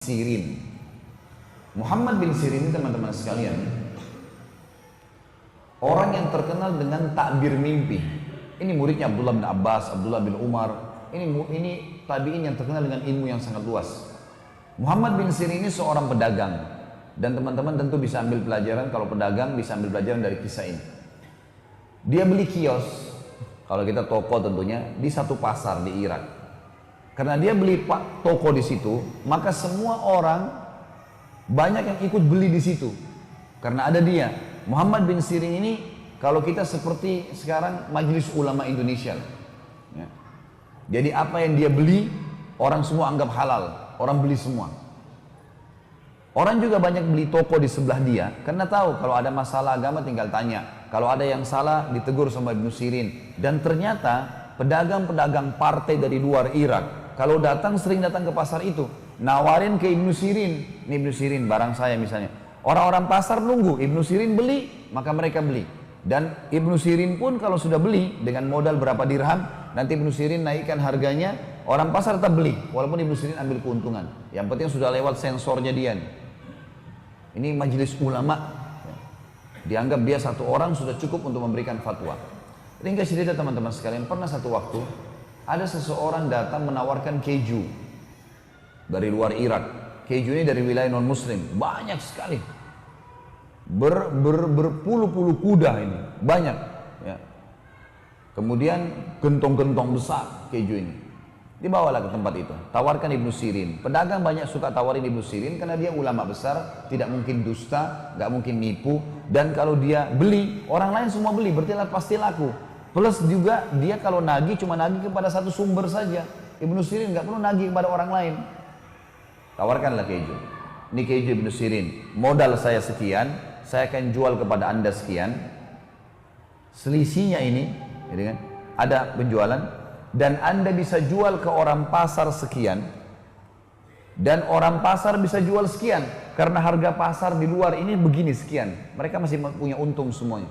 Sirin. Muhammad bin Sirin ini teman-teman sekalian, orang yang terkenal dengan takbir mimpi. Ini muridnya Abdullah bin Abbas, Abdullah bin Umar. Ini tabi'in yang terkenal dengan ilmu yang sangat luas. Muhammad bin Sirin ini seorang pedagang. Dan teman-teman tentu bisa ambil pelajaran, kalau pedagang bisa ambil pelajaran dari kisah ini. Dia beli kios, kalau kita toko tentunya, di satu pasar di Irak. Karena dia beli toko di situ, maka semua orang banyak yang ikut beli di situ. Karena ada dia. Muhammad bin Sirin ini, kalau kita seperti sekarang Majelis Ulama Indonesia. Ya. Jadi apa yang dia beli, orang semua anggap halal. Orang beli semua. Orang juga banyak beli toko di sebelah dia, karena tahu kalau ada masalah agama tinggal tanya. Kalau ada yang salah ditegur sama Ibnu Sirin. Dan ternyata pedagang-pedagang partai dari luar Irak, kalau datang sering datang ke pasar itu, nawarin ke Ibnu Sirin. Ini Ibnu Sirin barang saya misalnya. Orang-orang pasar nunggu, Ibnu Sirin beli, maka mereka beli. Dan Ibnu Sirin pun kalau sudah beli dengan modal berapa dirham, nanti Ibnu Sirin naikkan harganya, orang pasar tetap beli, walaupun Ibnu Sirin ambil keuntungan. Yang penting sudah lewat sensornya dia nih. Ini majelis ulama, dianggap dia satu orang sudah cukup untuk memberikan fatwa. Ringkas cerita teman-teman sekalian, pernah satu waktu ada seseorang datang menawarkan keju dari luar Irak. Keju ini dari wilayah non muslim, banyak sekali, berpuluh-puluh kuda ini, banyak. Ya. Kemudian gentong-gentong besar keju ini. Dibawalah ke tempat itu, tawarkan Ibnu Sirin. Pedagang banyak suka tawarin Ibnu Sirin karena dia ulama besar, tidak mungkin dusta, nggak mungkin nipu. Dan kalau dia beli, orang lain semua beli, berarti pasti laku. Plus juga dia kalau nagih cuma nagih kepada satu sumber saja. Ibnu Sirin nggak perlu nagih kepada orang lain. Tawarkanlah keju. Ini keju Ibnu Sirin. Modal saya sekian, saya akan jual kepada anda sekian. Selisihnya ini, gitu kan? Ada penjualan. Dan anda bisa jual ke orang pasar sekian, dan orang pasar bisa jual sekian, karena harga pasar di luar ini begini sekian, mereka masih punya untung semuanya.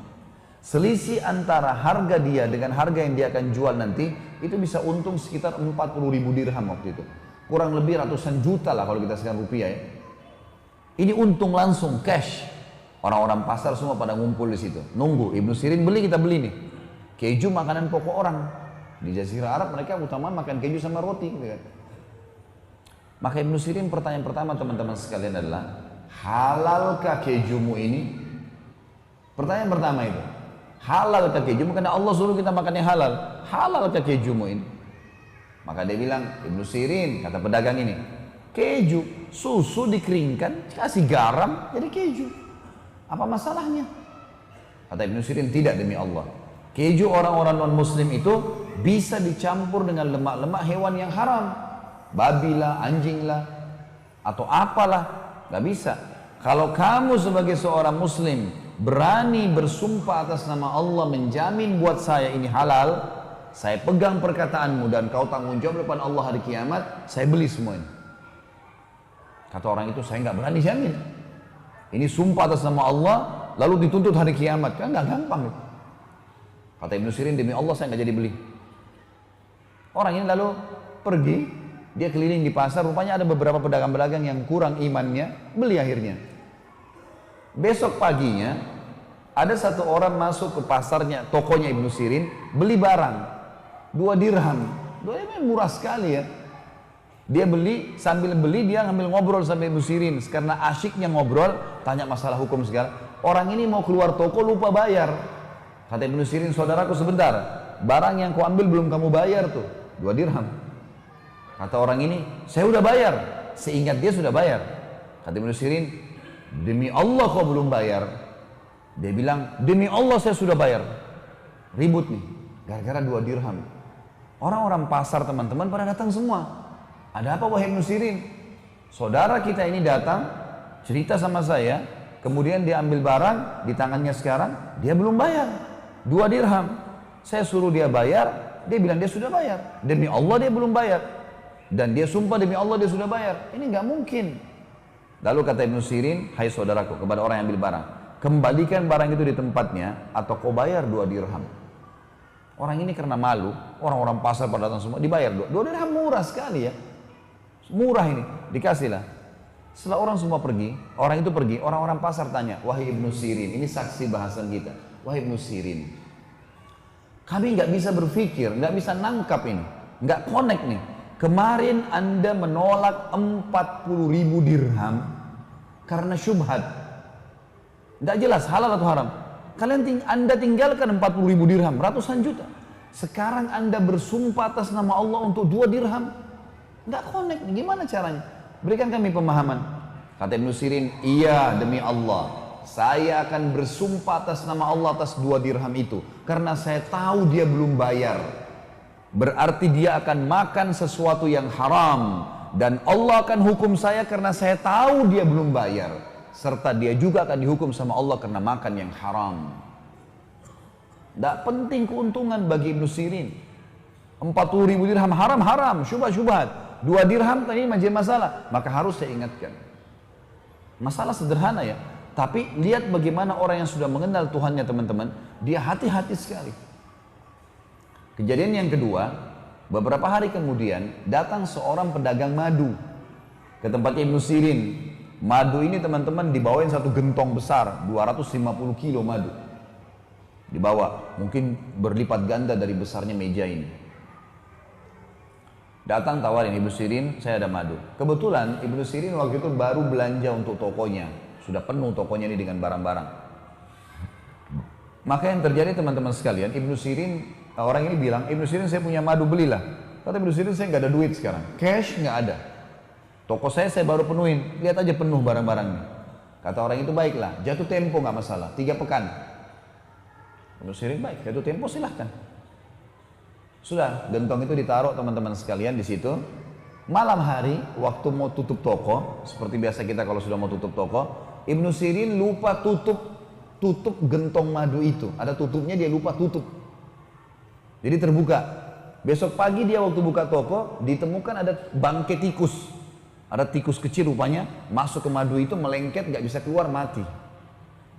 Selisih antara harga dia dengan harga yang dia akan jual nanti, itu bisa untung sekitar 40.000 dirham waktu itu, kurang lebih ratusan juta lah kalau kita sekarang rupiah ya. Ini untung langsung cash. Orang-orang pasar semua pada ngumpul di situ, nunggu Ibnu Sirin beli, kita beli nih. Keju makanan pokok orang. Di Jazirah Arab mereka utama makan keju sama roti gitu kan. Maka Ibnu Sirin pertanyaan pertama teman-teman sekalian adalah, halalkah kejumu ini? Pertanyaan pertama itu, halalkah kejumu? Karena Allah suruh kita makannya halal. Halalkah kejumu ini? Maka dia bilang, Ibnu Sirin, kata pedagang ini, keju, susu dikeringkan, kasih garam, jadi keju. Apa masalahnya? Kata Ibnu Sirin, tidak demi Allah. Keju orang-orang non-muslim itu bisa dicampur dengan lemak-lemak hewan yang haram, babi lah, anjing lah, atau apalah, nggak bisa. Kalau kamu sebagai seorang muslim berani bersumpah atas nama Allah menjamin buat saya ini halal, saya pegang perkataanmu dan kau tanggung jawab depan Allah hari kiamat, saya beli semuanya. Kata orang itu, saya nggak berani jamin. Ini sumpah atas nama Allah lalu dituntut hari kiamat, kan nggak gampang itu. Kata Ibnu Sirin, demi Allah saya nggak jadi beli. Orang ini lalu pergi, dia keliling di pasar, rupanya ada beberapa pedagang-pedagang yang kurang imannya, beli akhirnya. Besok paginya, ada satu orang masuk ke pasarnya, tokonya Ibnu Sirin, beli barang, 2 dirham. 2 dirham murah sekali ya. Dia beli, sambil beli dia ngambil ngobrol sama Ibnu Sirin, karena asyiknya ngobrol, tanya masalah hukum segala. Orang ini mau keluar toko lupa bayar. Kata Ibnu Sirin, saudaraku sebentar, barang yang kau ambil belum kamu bayar tuh, 2 dirham. Kata orang ini, saya udah bayar. Seingat dia sudah bayar. Kata Ibnu Sirin, demi Allah kau belum bayar. Dia bilang, demi Allah saya sudah bayar. Ribut nih, gara-gara 2 dirham. Orang-orang pasar teman-teman pada datang semua. Ada apa wahai Ibnu Sirin? Saudara kita ini datang, cerita sama saya, kemudian dia ambil barang di tangannya sekarang, dia belum bayar. 2 dirham. Saya suruh dia bayar, dia bilang dia sudah bayar. Demi Allah dia belum bayar. Dan dia sumpah demi Allah dia sudah bayar. Ini nggak mungkin. Lalu kata Ibnu Sirin, hai saudaraku, kepada orang yang ambil barang, kembalikan barang itu di tempatnya atau kau bayar 2 dirham. Orang ini karena malu, orang-orang pasar pada datang semua, dibayar 2 dirham, murah sekali ya. Murah ini, dikasihlah. Setelah orang semua pergi, orang itu pergi, orang-orang pasar tanya, wahai Ibnu Sirin, ini saksi bahasan kita. Wahai Ibnu Sirin, kami nggak bisa berpikir, nggak bisa nangkap ini, nggak connect nih. Kemarin Anda menolak 40.000 dirham karena syubhat. Nggak jelas halal atau haram. Anda tinggalkan 40.000 dirham, ratusan juta. Sekarang Anda bersumpah atas nama Allah untuk 2 dirham. Nggak connect, gimana caranya? Berikan kami pemahaman. Kata Ibnu Sirin, iya demi Allah, saya akan bersumpah atas nama Allah atas 2 dirham itu. Karena saya tahu dia belum bayar. Berarti dia akan makan sesuatu yang haram. Dan Allah akan hukum saya karena saya tahu dia belum bayar. Serta dia juga akan dihukum sama Allah karena makan yang haram. Tidak penting keuntungan bagi Ibnu Sirin. 40.000 dirham haram, syubhat. 2 dirham tadi menjadi masalah, maka harus saya ingatkan. Masalah sederhana ya, tapi lihat bagaimana orang yang sudah mengenal Tuhannya teman-teman, dia hati-hati sekali. Kejadian yang kedua, beberapa hari kemudian datang seorang pedagang madu ke tempatnya Ibnu Sirin. Madu ini teman-teman dibawain satu gentong besar, 250 kilo madu. Dibawa, mungkin berlipat ganda dari besarnya meja ini. Datang tawarin Ibnu Sirin, saya ada madu. Kebetulan Ibnu Sirin waktu itu baru belanja untuk tokonya. Sudah penuh tokonya ini dengan barang-barang. Maka yang terjadi teman-teman sekalian, Ibnu Sirin, orang ini bilang, Ibnu Sirin saya punya madu, belilah. Kata Ibnu Sirin, saya nggak ada duit sekarang. Cash nggak ada. Toko saya baru penuhin. Lihat aja penuh barang-barangnya. Kata orang itu, baiklah, jatuh tempo nggak masalah, 3 pekan. Ibnu Sirin, baik, jatuh tempo silahkan. Sudah, gentong itu ditaruh teman-teman sekalian di situ. Malam hari, waktu mau tutup toko, seperti biasa kita kalau sudah mau tutup toko, Ibnu Sirin lupa tutup gentong madu itu. Ada tutupnya, dia lupa tutup. Jadi terbuka. Besok pagi dia waktu buka toko, ditemukan ada bangkai tikus. Ada tikus kecil rupanya, masuk ke madu itu, melengket, nggak bisa keluar, mati.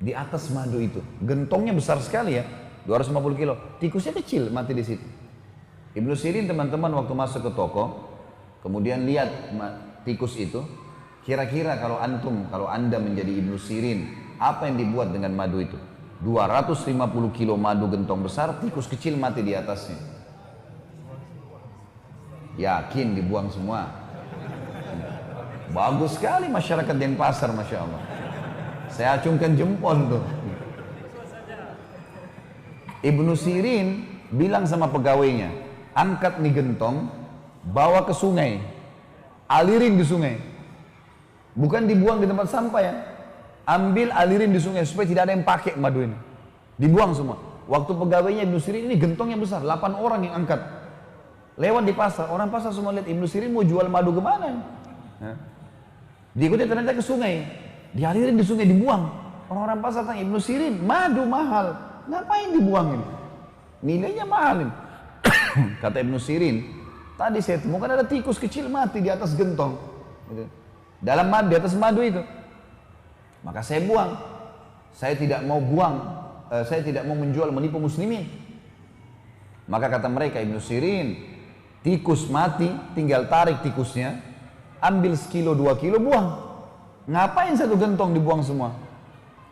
Di atas madu itu. Gentongnya besar sekali ya, 250 kilo. Tikusnya kecil, mati di situ. Ibnu Sirin teman-teman waktu masuk ke toko, kemudian lihat tikus itu, kira-kira kalau anda menjadi Ibnu Sirin, apa yang dibuat dengan madu itu? 250 kilo madu gentong besar, tikus kecil mati di atasnya. Yakin dibuang semua. Bagus sekali masyarakat Denpasar, Masya Allah. Saya acungkan jempol tuh. Ibnu Sirin bilang sama pegawainya, angkat nih gentong, bawa ke sungai, alirin di sungai. Bukan dibuang di tempat sampah ya. Ambil, alirin di sungai supaya tidak ada yang pakai madu ini. Dibuang semua. Waktu pegawainya Ibnu Sirin ini gentongnya besar, 8 orang yang angkat. Lewat di pasar, orang pasar semua lihat Ibnu Sirin mau jual madu kemana? Diikuti ternyata ke sungai, dialirin di sungai, dibuang. Orang-orang pasar tanya, Ibnu Sirin, madu mahal, ngapain dibuangin? Nilainya mahal ini. Kata Ibnu Sirin, tadi saya temukan ada tikus kecil mati di atas gentong, dalam madu, di atas madu itu. Maka saya buang. Saya tidak mau saya tidak mau menjual, menipu muslimin. Maka kata mereka, Ibnu Sirin, tikus mati, tinggal tarik tikusnya, ambil 1-2 kilo, buang. Ngapain 1 gentong dibuang semua?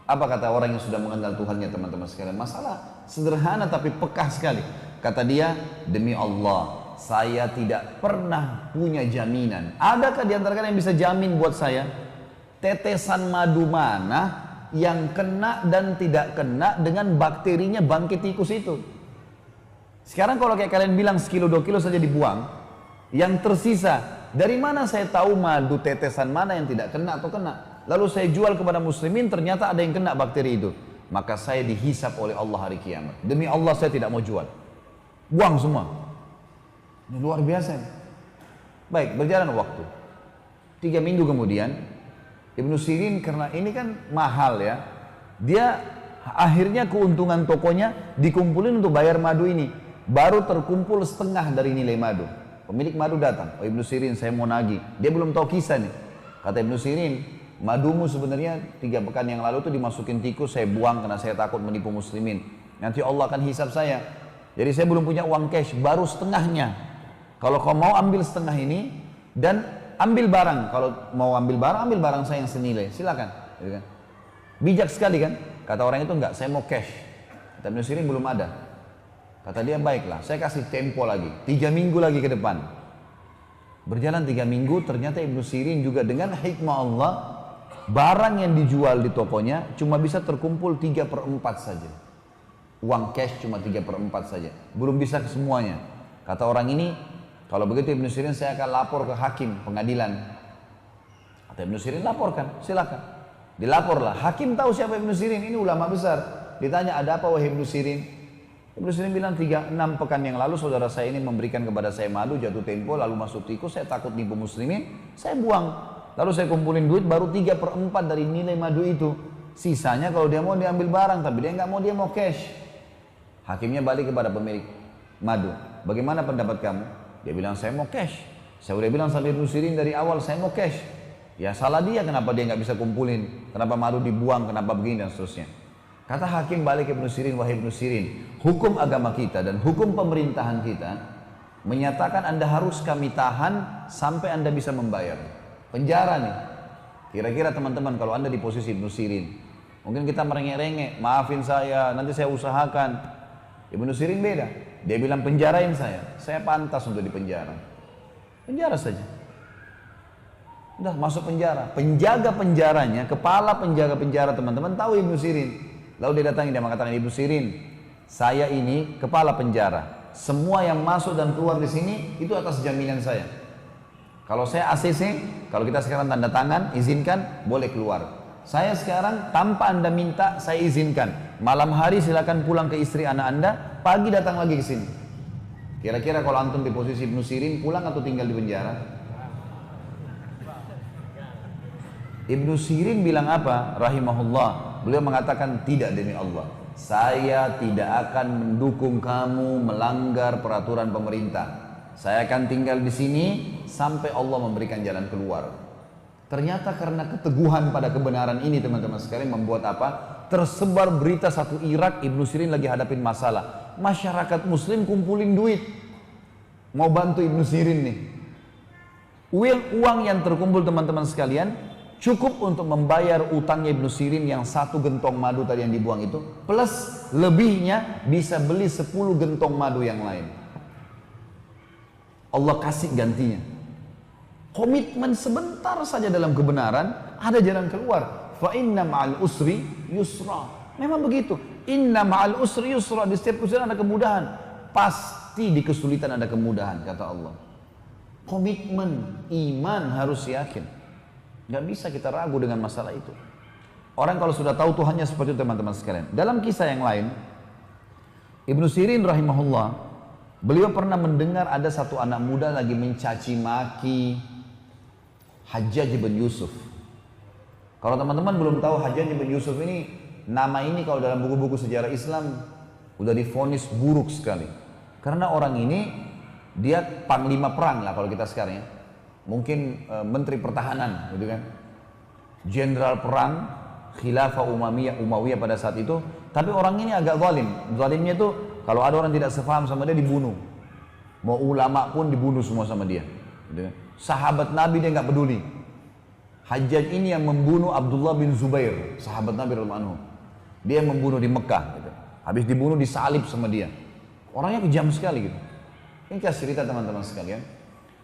Apa kata orang yang sudah mengenal Tuhannya teman-teman sekalian? Masalah sederhana tapi pekah sekali. Kata dia, demi Allah, saya tidak pernah punya jaminan. Adakah di antara kalian yang bisa jamin buat saya? Tetesan madu mana yang kena dan tidak kena dengan bakterinya bangkai tikus itu? Sekarang kalau kayak kalian bilang 1-2 kilo saja dibuang, yang tersisa, dari mana saya tahu madu tetesan mana yang tidak kena atau kena? Lalu saya jual kepada muslimin, ternyata ada yang kena bakteri itu. Maka saya dihisap oleh Allah hari kiamat. Demi Allah saya tidak mau jual. Buang semua. Ini luar biasa. Baik, berjalan waktu. 3 minggu kemudian, Ibnu Sirin karena ini kan mahal ya, dia akhirnya keuntungan tokonya dikumpulin untuk bayar madu ini. Baru terkumpul setengah dari nilai madu. Pemilik madu datang, oh Ibnu Sirin saya mau nagih. Dia belum tahu kisah nih. Kata Ibnu Sirin, madumu sebenarnya 3 pekan yang lalu tuh dimasukin tikus, saya buang karena saya takut menipu muslimin. Nanti Allah akan hisap saya. Jadi saya belum punya uang cash, baru setengahnya. Kalau kau mau ambil setengah ini, dan ambil barang. Kalau mau ambil barang saya yang senilai, silakan. Gitu kan. Bijak sekali kan? Kata orang itu enggak, saya mau cash. Kata Ibnu Sirin belum ada. Kata dia, baiklah, saya kasih tempo lagi, 3 minggu lagi ke depan. Berjalan 3 minggu, ternyata Ibnu Sirin juga dengan hikmah Allah, barang yang dijual di tokonya cuma bisa terkumpul 3/4 saja. Uang cash cuma 3/4 saja, belum bisa ke semuanya. Kata orang ini, kalau begitu Ibnu Sirin saya akan lapor ke hakim pengadilan. Kata Ibnu Sirin, laporkan, silakan. Dilaporlah, hakim tahu siapa Ibnu Sirin, ini ulama besar. Ditanya, ada apa wahai Ibnu Sirin? Ibnu Sirin bilang, 6 pekan yang lalu saudara saya ini memberikan kepada saya madu, jatuh tempo, lalu masuk tikus, saya takut nipu muslimin, saya buang. Lalu saya kumpulin duit, baru 3/4 dari nilai madu itu. Sisanya kalau dia mau diambil barang, tapi dia nggak mau, dia mau cash. Hakimnya balik kepada pemilik madu. Bagaimana pendapat kamu? Dia bilang, saya mau cash. Saya udah bilang sama Ibnu Sirin dari awal, saya mau cash. Ya salah dia, kenapa dia nggak bisa kumpulin? Kenapa madu dibuang? Kenapa begini dan seterusnya? Kata hakim balik Ibnu Sirin, wahai Ibnu Sirin, hukum agama kita dan hukum pemerintahan kita menyatakan Anda harus kami tahan sampai Anda bisa membayar. Penjara nih. Kira-kira teman-teman kalau Anda di posisi Ibnu Sirin, mungkin kita merengek-rengek, maafin saya, nanti saya usahakan. Ibnu Sirin beda. Dia bilang, penjarain saya pantas untuk dipenjara. Penjara saja. Udah masuk penjara. Penjaga penjaranya, kepala penjaga penjara teman-teman tahu Ibnu Sirin. Lalu dia datangi, dia mengatakan, Ibnu Sirin, saya ini kepala penjara. Semua yang masuk dan keluar di sini itu atas jaminan saya. Kalau saya ACC, kalau kita sekarang tanda tangan, izinkan, boleh keluar. Saya sekarang tanpa Anda minta, saya izinkan. Malam hari silakan pulang ke istri anak Anda, pagi datang lagi ke sini. Kira-kira kalau antum di posisi Ibnu Sirin, pulang atau tinggal di penjara? Ibnu Sirin bilang apa? Rahimahullah. Beliau mengatakan, tidak demi Allah, saya tidak akan mendukung kamu melanggar peraturan pemerintah. Saya akan tinggal di sini sampai Allah memberikan jalan keluar. Ternyata karena keteguhan pada kebenaran ini teman-teman sekalian membuat apa? Tersebar berita satu Irak, Ibnu Sirin lagi hadapin masalah. Masyarakat muslim kumpulin duit. Mau bantu Ibnu Sirin nih. Uang yang terkumpul teman-teman sekalian cukup untuk membayar utangnya Ibnu Sirin yang 1 gentong madu tadi yang dibuang itu, plus lebihnya bisa beli 10 gentong madu yang lain. Allah kasih gantinya. Komitmen sebentar saja dalam kebenaran, ada jalan keluar. Fa inna ma'al usri yusra. Memang begitu. Inna ma'al usri yusra. Di setiap kesulitan ada kemudahan. Pasti di kesulitan ada kemudahan, kata Allah. Komitmen, iman harus yakin. Gak bisa kita ragu dengan masalah itu. Orang kalau sudah tahu Tuhannya seperti itu teman-teman sekalian. Dalam kisah yang lain, Ibnu Sirin rahimahullah, beliau pernah mendengar ada satu anak muda lagi mencaci maki Hajjaj bin Yusuf. Kalau teman-teman belum tahu Hajjaj bin Yusuf ini, nama ini kalau dalam buku-buku sejarah Islam udah divonis buruk sekali. Karena orang ini dia panglima perang lah kalau kita sekarang ya. Mungkin menteri pertahanan gitu kan. Jenderal perang Khilafah Umayyah pada saat itu, tapi orang ini agak zalim. Zalimnya itu kalau ada orang tidak sepaham sama dia dibunuh. Mau ulama pun dibunuh semua sama dia. Gitu kan. Sahabat Nabi dia nggak peduli. Hajjaj ini yang membunuh Abdullah bin Zubair, sahabat Nabi radhiyallahu anhu. Dia yang membunuh di Mekah. Gitu. Habis dibunuh disalib sama dia. Orangnya kejam sekali gitu. Ini kasih cerita teman-teman sekalian.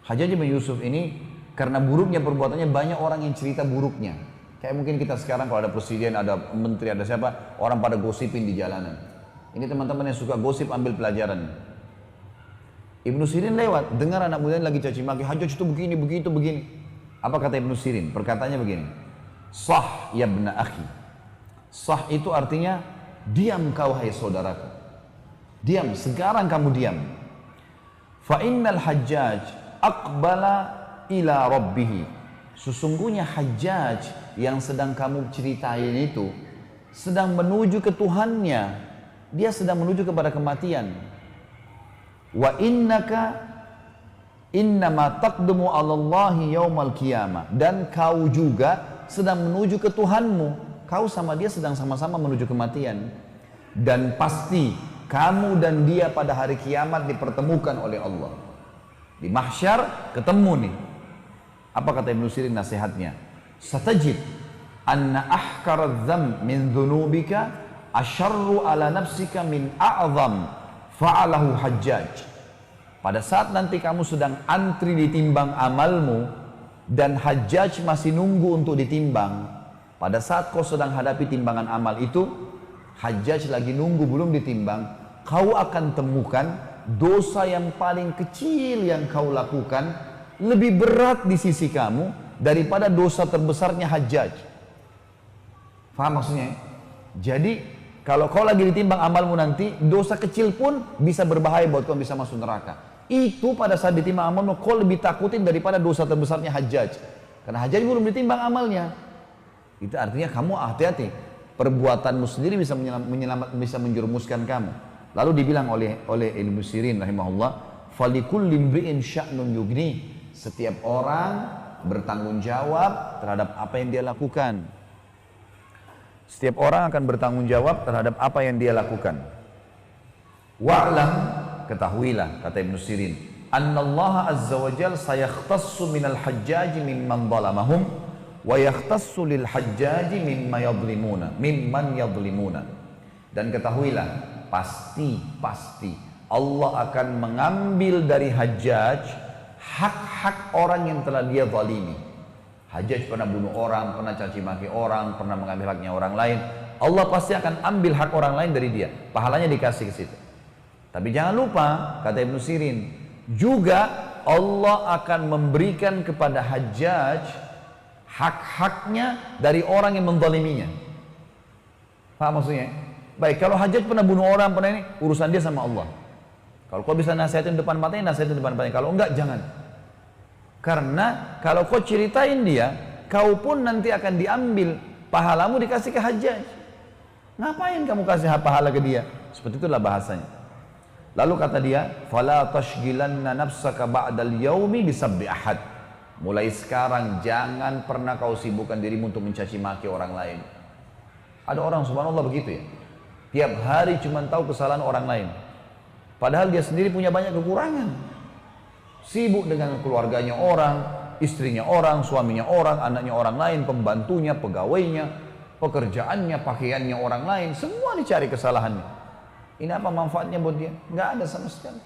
Hajjaj bin Yusuf ini karena buruknya perbuatannya banyak orang yang cerita buruknya. Kayak mungkin kita sekarang kalau ada presiden, ada menteri, ada siapa, orang pada gosipin di jalanan. Ini teman-teman yang suka gosip ambil pelajaran. Ibnu Sirin lewat, dengar anak muda lagi caci maki, Hajjaj itu begini, begitu, begini. Apa kata Ibnu Sirin? Perkataannya begini. Sah ya bna akhi. Sah itu artinya diam kau hai saudaraku. Diam, sekarang kamu diam. Fa innal Hajjaj aqbala ila rabbih. Sesungguhnya Hajjaj yang sedang kamu ceritain itu sedang menuju ke Tuhannya. Dia sedang menuju kepada kematian. Wa innaka innama taqdumu 'ala Allahi yaumal qiyamah. Dan kau juga sedang menuju ke Tuhanmu. Kau sama dia sedang sama-sama menuju kematian. Dan pasti kamu dan dia pada hari kiamat dipertemukan oleh Allah. Di mahsyar ketemu nih. Apa kata Ibnu Sirin nasihatnya? Satajid anna ahkaradz dzam min dzunubika asyarru ala nafsika min a'zam fa'alahu Hajjaj. Pada saat nanti kamu sedang antri ditimbang amalmu dan Hajjaj masih nunggu untuk ditimbang, pada saat kau sedang hadapi timbangan amal itu, Hajjaj lagi nunggu belum ditimbang, kau akan temukan dosa yang paling kecil yang kau lakukan lebih berat di sisi kamu daripada dosa terbesarnya Hajjaj. Faham maksudnya? Jadi kalau kau lagi ditimbang amalmu nanti, dosa kecil pun bisa berbahaya buat kau bisa masuk neraka. Itu pada saat ditimbang amalmu, kau lebih takutin daripada dosa terbesarnya Hajjaj. Karena Hajjaj belum ditimbang amalnya. Itu artinya kamu hati-hati. Perbuatanmu sendiri bisa menjerumuskan kamu. Lalu dibilang oleh Ibnu Sirin rahimahullah, "Falikulli imri'in sya'nun yugni." Setiap orang bertanggung jawab terhadap apa yang dia lakukan. Setiap orang akan bertanggung jawab terhadap apa yang dia lakukan. Wa'lam, ketahuilah, kata Ibnu Sirin, annallaha azza wa jalla sayakhtassu minal hajjaji mimman zalamahum wa yakhtassu lil hajjaji mimman yadhlimuna. Dan ketahuilah, pasti Allah akan mengambil dari Hajjaj hak-hak orang yang telah dia zalimi. Hajjaj pernah bunuh orang, pernah caci maki orang, pernah mengambil haknya orang lain. Allah pasti akan ambil hak orang lain dari dia. Pahalanya dikasih ke situ. Tapi jangan lupa, kata Ibnu Sirin, juga Allah akan memberikan kepada Hajjaj hak-haknya dari orang yang menzaliminya. Paham maksudnya? Baik, kalau Hajjaj pernah bunuh orang, pernah ini, urusan dia sama Allah. Kalau kau bisa nasihatin depan matanya, nasihatin depan matanya. Kalau enggak, jangan. Karena kalau kau ceritain dia, kau pun nanti akan diambil pahalamu dikasih ke Hajjaj. Ngapain kamu kasih pahala ke dia? Seperti itulah bahasanya. Lalu kata dia, "Fala tashghilanna nafsaka ba'dal yaumi bisabbi ahad." Mulai sekarang jangan pernah kau sibukkan dirimu untuk mencaci maki orang lain. Ada orang subhanallah begitu ya. Tiap hari cuma tahu kesalahan orang lain. Padahal dia sendiri punya banyak kekurangan. Sibuk dengan keluarganya orang, istrinya orang, suaminya orang, anaknya orang lain, pembantunya, pegawainya, pekerjaannya, pakaiannya orang lain. Semua dicari kesalahannya. Ini apa manfaatnya buat dia? Nggak ada sama sekali.